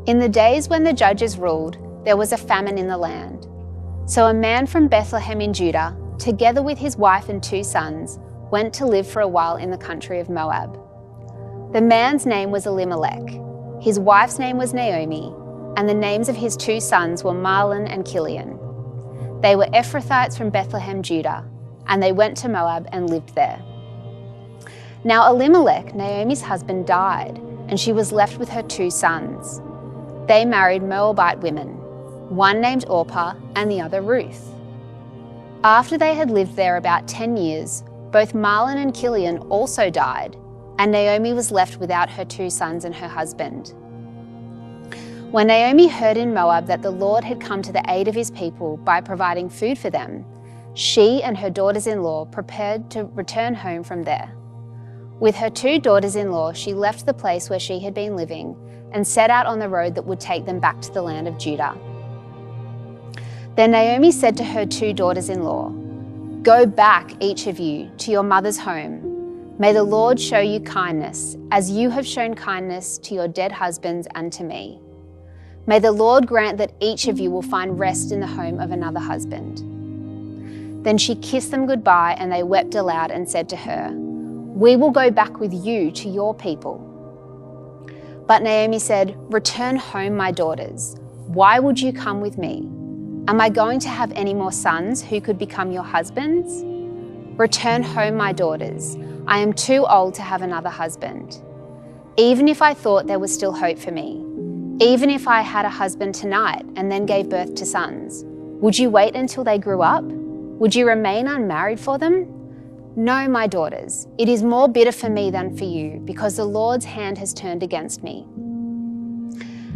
In the days when the judges ruled, there was a famine in the land. So a man from Bethlehem in Judah, together with his wife and 2 sons, went to live for a while in the country of Moab. The man's name was Elimelech, his wife's name was Naomi, and the names of his 2 sons were Mahlon and Chilion. They were Ephrathites from Bethlehem, Judah, and they went to Moab and lived there. Now Elimelech, Naomi's husband, died, and she was left with her 2 sons. They married Moabite women, one named Orpah and the other Ruth. After they had lived there about 10 years, both Mahlon and Chilion also died, and Naomi was left without her 2 sons and her husband. When Naomi heard in Moab that the Lord had come to the aid of his people by providing food for them, she and her daughters-in-law prepared to return home from there. With her 2 daughters-in-law, she left the place where she had been living and set out on the road that would take them back to the land of Judah. Then Naomi said to her 2 daughters-in-law, "Go back, each of you, to your mother's home. May the Lord show you kindness, as you have shown kindness to your dead husbands and to me. May the Lord grant that each of you will find rest in the home of another husband." Then she kissed them goodbye, and they wept aloud and said to her, "We will go back with you to your people." But Naomi said, "Return home, my daughters. Why would you come with me? Am I going to have any more sons who could become your husbands? Return home, my daughters. I am too old to have another husband. Even if I thought there was still hope for me, even if I had a husband tonight and then gave birth to sons, would you wait until they grew up? Would you remain unmarried for them? No, my daughters, it is more bitter for me than for you, because the Lord's hand has turned against me."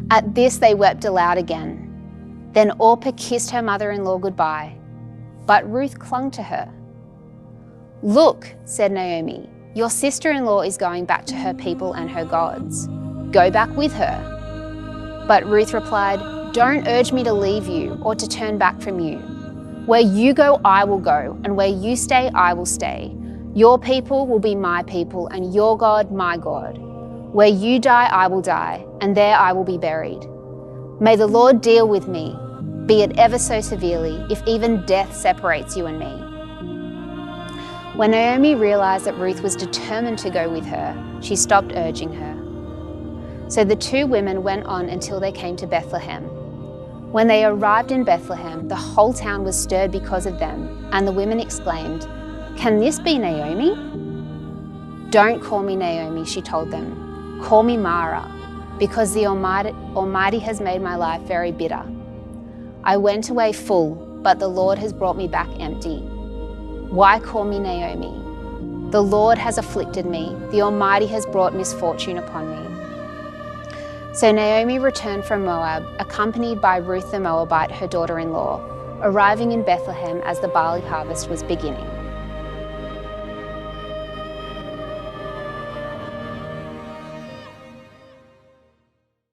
At this they wept aloud again. Then Orpah kissed her mother-in-law goodbye, but Ruth clung to her. "Look," said Naomi, "your sister-in-law is going back to her people and her gods. Go back with her." But Ruth replied, "Don't urge me to leave you or to turn back from you. Where you go, I will go, and where you stay, I will stay. Your people will be my people, and your God, my God. Where you die, I will die, and there I will be buried. May the Lord deal with me, be it ever so severely, if even death separates you and me." When Naomi realized that Ruth was determined to go with her, she stopped urging her. So the 2 women went on until they came to Bethlehem. When they arrived in Bethlehem, the whole town was stirred because of them, and the women exclaimed, "Can this be Naomi?" "Don't call me Naomi," she told them. "Call me Mara, because the Almighty has made my life very bitter. I went away full, but the Lord has brought me back empty. Why call me Naomi? The Lord has afflicted me. The Almighty has brought misfortune upon me." So Naomi returned from Moab, accompanied by Ruth the Moabite, her daughter-in-law, arriving in Bethlehem as the barley harvest was beginning.